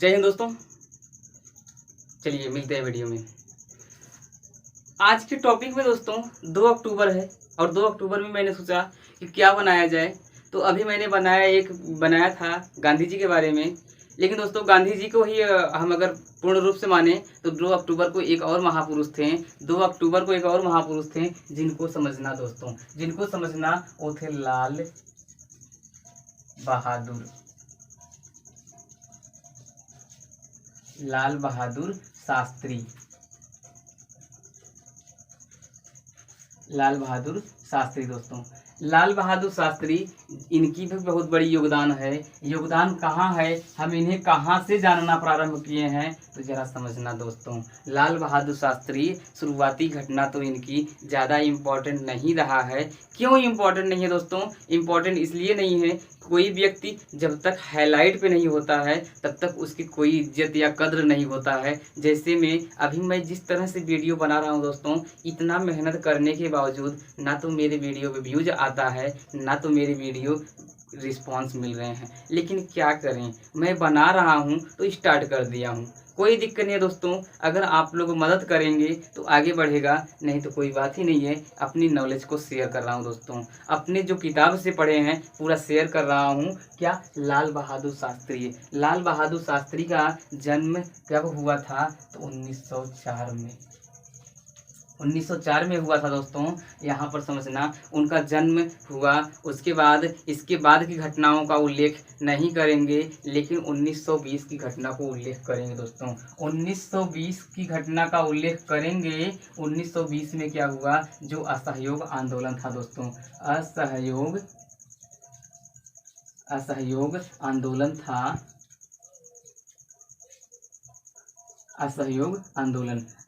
जय हिंद दोस्तों। चलिए मिलते हैं वीडियो में। आज के टॉपिक में दोस्तों 2 अक्टूबर है और 2 अक्टूबर में मैंने सोचा कि क्या बनाया जाए। तो अभी मैंने बनाया था गांधी जी के बारे में। लेकिन दोस्तों गांधी जी को ही हम अगर पूर्ण रूप से माने तो 2 अक्टूबर को एक और महापुरुष थे। 2 अक्टूबर को एक और महापुरुष थे जिनको समझना दोस्तों, जिनको समझना वो थे लाल बहादुर शास्त्री। लाल बहादुर शास्त्री दोस्तों, लाल बहादुर शास्त्री, इनकी भी बहुत बड़ी योगदान है। योगदान कहाँ है, हम इन्हें कहाँ से जानना प्रारंभ किए हैं तो जरा समझना दोस्तों। लाल बहादुर शास्त्री, शुरुआती घटना तो इनकी ज़्यादा इम्पोर्टेंट नहीं रहा है। क्यों इम्पोर्टेंट नहीं है दोस्तों? इम्पोर्टेंट इसलिए नहीं है, कोई व्यक्ति जब तक हाईलाइट पे नहीं होता है तब तक उसकी कोई इज्जत या कद्र नहीं होता है। जैसे मैं जिस तरह से वीडियो बना रहा हूँ दोस्तों, इतना मेहनत करने के बावजूद ना तो मेरे वीडियो पे व्यूज आता है, ना तो मेरे वीडियो रिस्पांस मिल रहे हैं। लेकिन क्या करें, मैं बना रहा हूँ तो स्टार्ट कर दिया हूँ। कोई दिक्कत नहीं है दोस्तों, अगर आप लोग मदद करेंगे तो आगे बढ़ेगा, नहीं तो कोई बात ही नहीं है। अपनी नॉलेज को शेयर कर रहा हूँ दोस्तों, अपने जो किताब से पढ़े हैं पूरा शेयर कर रहा हूँ। क्या? लाल बहादुर शास्त्री। लाल बहादुर शास्त्री का जन्म कब हुआ था तो 1904 में। 1904 में हुआ था दोस्तों। यहाँ पर समझना, उनका जन्म हुआ, उसके बाद इसके बाद की घटनाओं का उल्लेख नहीं करेंगे, लेकिन 1920 की घटना को उल्लेख करेंगे दोस्तों। 1920 की घटना का उल्लेख करेंगे। 1920 में क्या हुआ? जो असहयोग आंदोलन था दोस्तों, असहयोग आंदोलन था।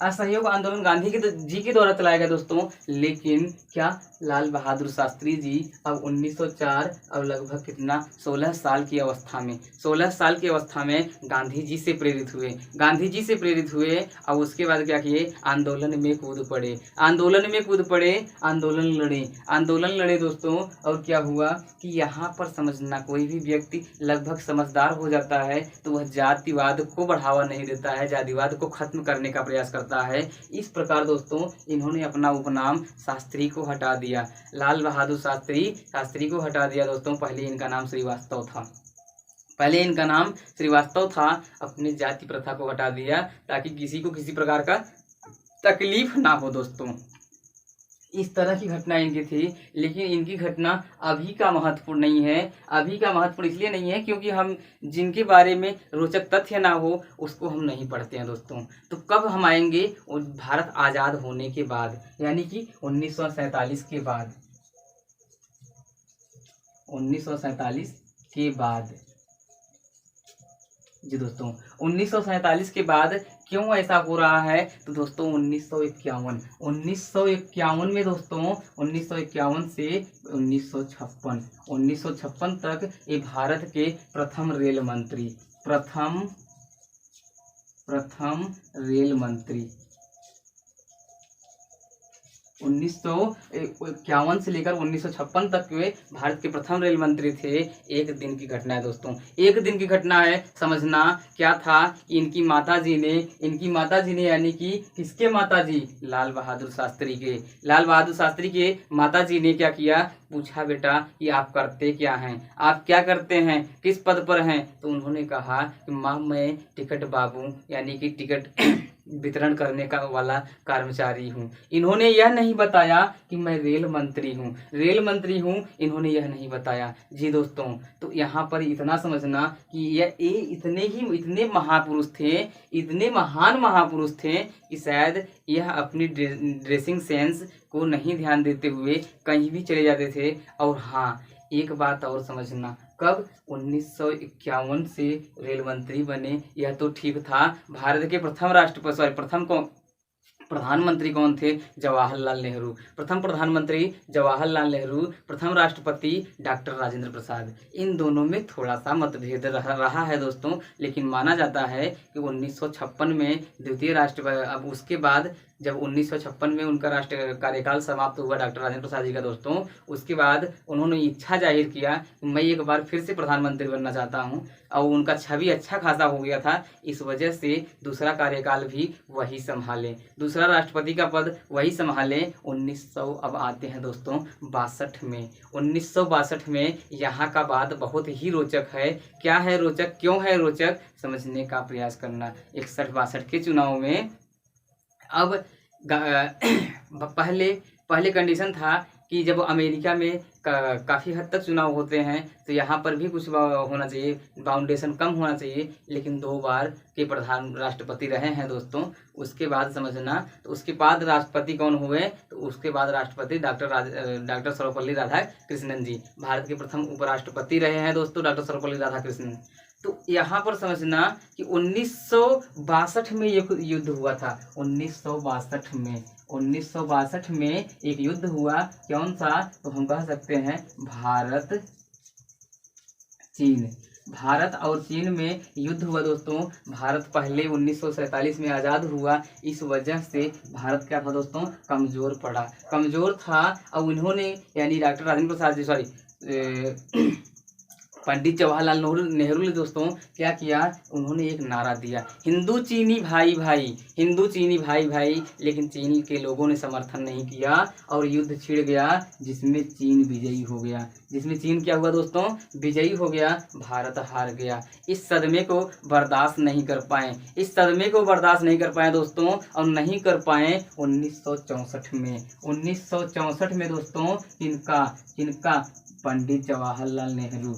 असहयोग आंदोलन गांधी जी के द्वारा चलाया गया दोस्तों। लेकिन क्या लाल बहादुर शास्त्री जी अब 1904, अब लगभग कितना 16 साल की अवस्था में, 16 साल की अवस्था में गांधी जी से प्रेरित हुए। और उसके बाद क्या किए? आंदोलन में कूद पड़े, आंदोलन लड़े दोस्तों। और क्या हुआ कि यहाँ पर समझना, कोई भी व्यक्ति लगभग समझदार हो जाता है तो वह जातिवाद को बढ़ावा नहीं देता है, जातिवाद को खत्म करने का प्रयास करता है। इस प्रकार दोस्तों इन्होंने अपना उपनाम शास्त्री को हटा दिया। लाल बहादुर शास्त्री को हटा दिया दोस्तों। पहले इनका नाम श्रीवास्तव था। अपनी जाति प्रथा को हटा दिया ताकि किसी को किसी प्रकार का तकलीफ ना हो दोस्तों। इस तरह की घटना इनकी थी। लेकिन इनकी घटना अभी का महत्वपूर्ण नहीं है। अभी का महत्वपूर्ण इसलिए नहीं है क्योंकि हम जिनके बारे में रोचक तथ्य ना हो उसको हम नहीं पढ़ते हैं दोस्तों। तो कब हम आएंगे? भारत आज़ाद होने के बाद, यानी कि 1947 के बाद। 1947 के बाद जी दोस्तों, 1947 के बाद क्यों ऐसा हो रहा है तो दोस्तों 1951 में दोस्तों, 1951 से 1956 तक ये भारत के प्रथम रेल मंत्री 1951 से लेकर 1956 तक वे भारत के प्रथम रेल मंत्री थे। एक दिन की घटना है दोस्तों, एक दिन की घटना है। समझना क्या था, इनकी माताजी ने यानी कि किसके माताजी? लाल बहादुर शास्त्री के माताजी ने क्या किया? पूछा, बेटा ये आप करते क्या हैं, आप क्या करते हैं, किस पद पर हैं? तो उन्होंने कहा कि माँ मैं टिकट बाबू यानी कि टिकट वितरण करने का वाला कर्मचारी हूँ। इन्होंने यह नहीं बताया कि मैं रेल मंत्री हूँ, इन्होंने यह नहीं बताया जी दोस्तों। तो यहाँ पर इतना समझना कि ये इतने महान महापुरुष थे कि शायद यह अपनी ड्रेसिंग सेंस को नहीं ध्यान देते हुए कहीं भी चले जाते थे। और हाँ, एक बात और समझना, कब? 1951 से रेल मंत्री बने, यह तो ठीक था। भारत के प्रधानमंत्री कौन थे? जवाहरलाल नेहरू। प्रथम प्रधानमंत्री जवाहरलाल नेहरू, प्रथम राष्ट्रपति डॉक्टर राजेंद्र प्रसाद। इन दोनों में थोड़ा सा मतभेद रहा है दोस्तों। लेकिन माना जाता है कि 1956 में द्वितीय राष्ट्रपति, अब उसके बाद जब 1956 में उनका राष्ट्र कार्यकाल समाप्त हुआ डॉक्टर राजेंद्र प्रसाद जी का दोस्तों, उसके बाद उन्होंने इच्छा जाहिर किया कि मैं एक बार फिर से प्रधानमंत्री बनना चाहता हूं, और उनका छवि अच्छा खासा हो गया था। इस वजह से दूसरा कार्यकाल भी वही संभाले, दूसरा राष्ट्रपति का पद वही संभाले। 1900 अब आते हैं दोस्तों 62 में। 1962 में यहाँ का बात बहुत ही रोचक है। क्या है रोचक, क्यों है रोचक, समझने का प्रयास करना। 61-62 के चुनाव में अब पहले पहले कंडीशन था कि जब अमेरिका में काफ़ी हद तक चुनाव होते हैं तो यहाँ पर भी कुछ होना चाहिए, बाउंडेशन कम होना चाहिए। लेकिन 2 बार के प्रधान राष्ट्रपति रहे हैं दोस्तों। उसके बाद समझना, तो उसके बाद राष्ट्रपति कौन हुए, तो उसके बाद राष्ट्रपति डॉक्टर सर्वपल्ली राधाकृष्णन जी, भारत के प्रथम उपराष्ट्रपति रहे हैं दोस्तों डॉक्टर सर्वपल्ली राधाकृष्णन। तो यहाँ पर समझना कि 1962 में ये युद्ध हुआ था। 1962 में एक युद्ध हुआ, कौन सा, तो हम कह सकते हैं भारत चीन। भारत और चीन में युद्ध हुआ दोस्तों। भारत पहले 1947 में आज़ाद हुआ, इस वजह से भारत क्या था दोस्तों, कमज़ोर पड़ा, कमज़ोर था। और उन्होंने यानी डॉक्टर राजेंद्र प्रसाद जी पंडित जवाहरलाल नेहरू ने दोस्तों क्या किया, उन्होंने एक नारा दिया, हिंदू चीनी भाई भाई, हिंदू चीनी भाई भाई। लेकिन चीन के लोगों ने समर्थन नहीं किया और युद्ध छिड़ गया, जिसमें चीन विजयी हो गया। जिसमें चीन क्या हुआ दोस्तों, विजयी हो गया, भारत हार गया। इस सदमे को बर्दाश्त नहीं कर पाए, इस सदमे को बर्दाश्त नहीं कर पाए दोस्तों, और नहीं कर पाए 1964 में। 1964 में दोस्तों इनका पंडित जवाहरलाल नेहरू,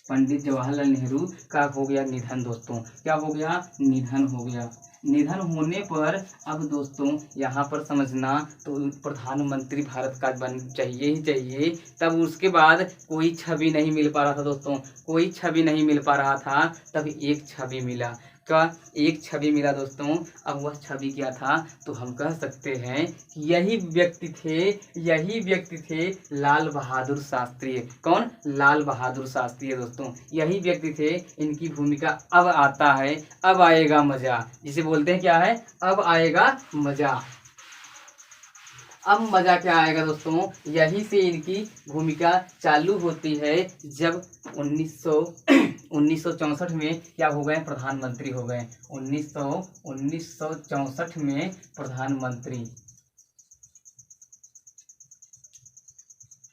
पंडित जवाहरलाल नेहरू का हो गया निधन दोस्तों। क्या हो गया, निधन हो गया। निधन होने पर अब दोस्तों यहाँ पर समझना, तो प्रधानमंत्री भारत का बन चाहिए ही चाहिए। तब उसके बाद कोई छवि नहीं मिल पा रहा था दोस्तों, कोई छवि नहीं मिल पा रहा था। तब एक छवि मिला, का एक छवि मिला दोस्तों। अब वह छवि क्या था, तो हम कह सकते हैं कि यही व्यक्ति थे लाल बहादुर शास्त्री। कौन, लाल बहादुर शास्त्री दोस्तों, यही व्यक्ति थे। इनकी भूमिका अब आता है, अब आएगा मजा, जिसे बोलते हैं क्या है, अब आएगा मजा। अब मजा क्या आएगा दोस्तों, यहीं से इनकी भूमिका चालू होती है, जब 1964 में क्या हो गए, प्रधानमंत्री हो गए। 1964 में प्रधानमंत्री,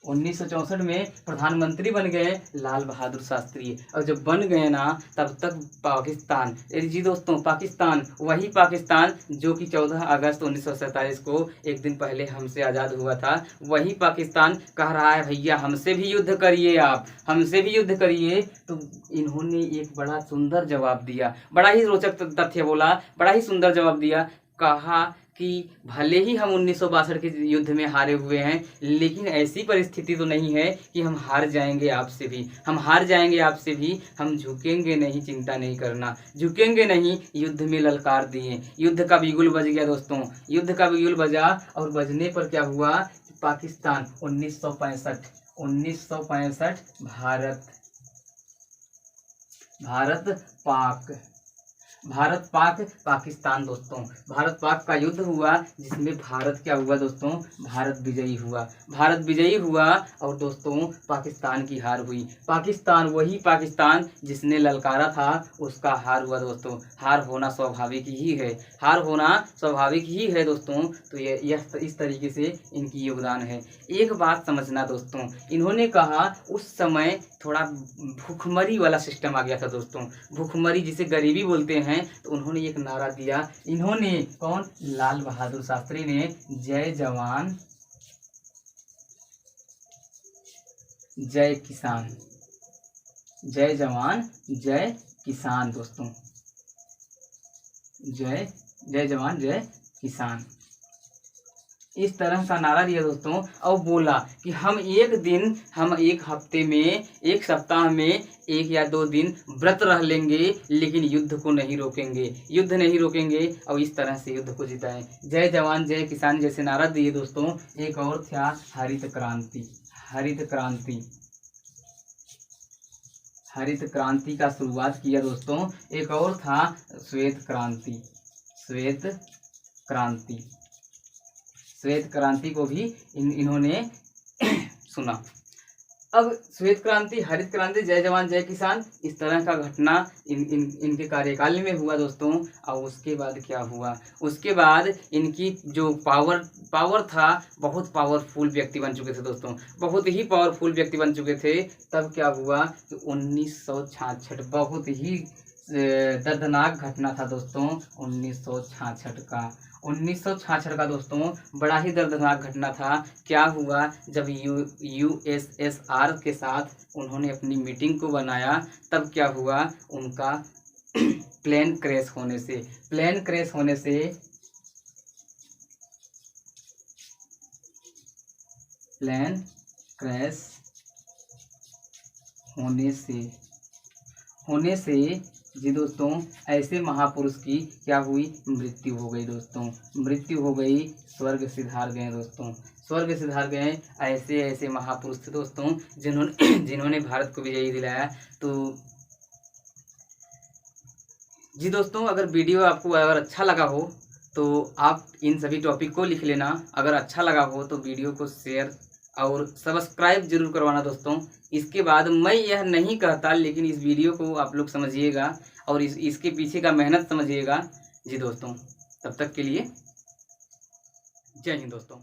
1964 में प्रधानमंत्री बन गए लाल बहादुर शास्त्री। और जब बन गए ना, तब तक पाकिस्तान, जी दोस्तों पाकिस्तान, वही पाकिस्तान जो कि 14 अगस्त 1947 को एक दिन पहले हमसे आज़ाद हुआ था, वही पाकिस्तान कह रहा है भैया हमसे भी युद्ध करिए, आप हमसे भी युद्ध करिए। तो इन्होंने एक बड़ा सुंदर जवाब दिया, बड़ा ही रोचक तथ्य बोला, बड़ा ही सुंदर जवाब दिया। कहा कि भले ही हम 1962 के युद्ध में हारे हुए हैं, लेकिन ऐसी परिस्थिति तो नहीं है कि हम हार जाएंगे आपसे भी, हम हार जाएंगे आपसे भी, हम झुकेंगे नहीं, चिंता नहीं करना, झुकेंगे नहीं। युद्ध में ललकार दिए, युद्ध का बिगुल बज गया दोस्तों, युद्ध का बिगुल बजा। और बजने पर क्या हुआ, पाकिस्तान 1965 भारत पाक पाकिस्तान दोस्तों, भारत पाक का युद्ध हुआ, जिसमें भारत क्या हुआ दोस्तों, भारत विजयी हुआ, भारत विजयी हुआ। और दोस्तों पाकिस्तान की हार हुई, पाकिस्तान, वही पाकिस्तान जिसने ललकारा था उसका हार हुआ दोस्तों। हार होना स्वाभाविक ही है, हार होना स्वाभाविक ही है दोस्तों। तो यह इस तरीके से इनकी योगदान है। एक बात समझना दोस्तों, इन्होंने कहा उस समय थोड़ा भूखमरी वाला सिस्टम आ गया था दोस्तों, भूखमरी जिसे गरीबी बोलते हैं। तो उन्होंने एक नारा दिया, इन्होंने, कौन, लाल बहादुर शास्त्री ने, जय जवान जय किसान, जय जवान जय किसान दोस्तों, जय जवान जय किसान, इस तरह का नारा दिया दोस्तों। और बोला कि हम एक हफ्ते में, एक सप्ताह में 1 या 2 दिन व्रत रह लेंगे, लेकिन युद्ध को नहीं रोकेंगे, युद्ध नहीं रोकेंगे। और इस तरह से युद्ध को जिताएं। जय जवान जय किसान जैसे नारा दिए दोस्तों। एक और था हरित क्रांति, हरित क्रांति, हरित क्रांति का शुरुआत किया दोस्तों। एक और था श्वेत क्रांति। श्वेत क्रांति, श्वेत क्रांति को भी इन्होंने सुना। अब श्वेत क्रांति, हरित क्रांति, जय जवान जय किसान, इस तरह का घटना इनके कार्यकाल में हुआ दोस्तों। और उसके बाद क्या हुआ, उसके बाद इनकी जो पावर था, बहुत पावरफुल व्यक्ति बन चुके थे दोस्तों, बहुत ही पावरफुल व्यक्ति बन चुके थे। तब क्या हुआ कि 1966, बहुत ही दर्दनाक घटना था दोस्तों 1966 का। 1966 का दोस्तों बड़ा ही दर्दनाक घटना था। क्या हुआ, जब यूएसएसआर के साथ उन्होंने अपनी मीटिंग को बनाया, तब क्या हुआ, उनका प्लेन क्रैश होने से जी दोस्तों, ऐसे महापुरुष की क्या हुई, मृत्यु हो गई दोस्तों, मृत्यु हो गई, स्वर्ग सिधार गए दोस्तों, स्वर्ग सिधार गए। ऐसे ऐसे महापुरुष थे दोस्तों जिन्होंने भारत को विजयी दिलाया। तो जी दोस्तों, अगर वीडियो आपको अगर अच्छा लगा हो तो आप इन सभी टॉपिक को लिख लेना। अगर अच्छा लगा हो तो वीडियो को शेयर और सब्सक्राइब जरूर करवाना दोस्तों। इसके बाद मैं यह नहीं कहता, लेकिन इस वीडियो को आप लोग समझिएगा और इसके पीछे का मेहनत समझिएगा। जी दोस्तों, तब तक के लिए जय हिंद दोस्तों।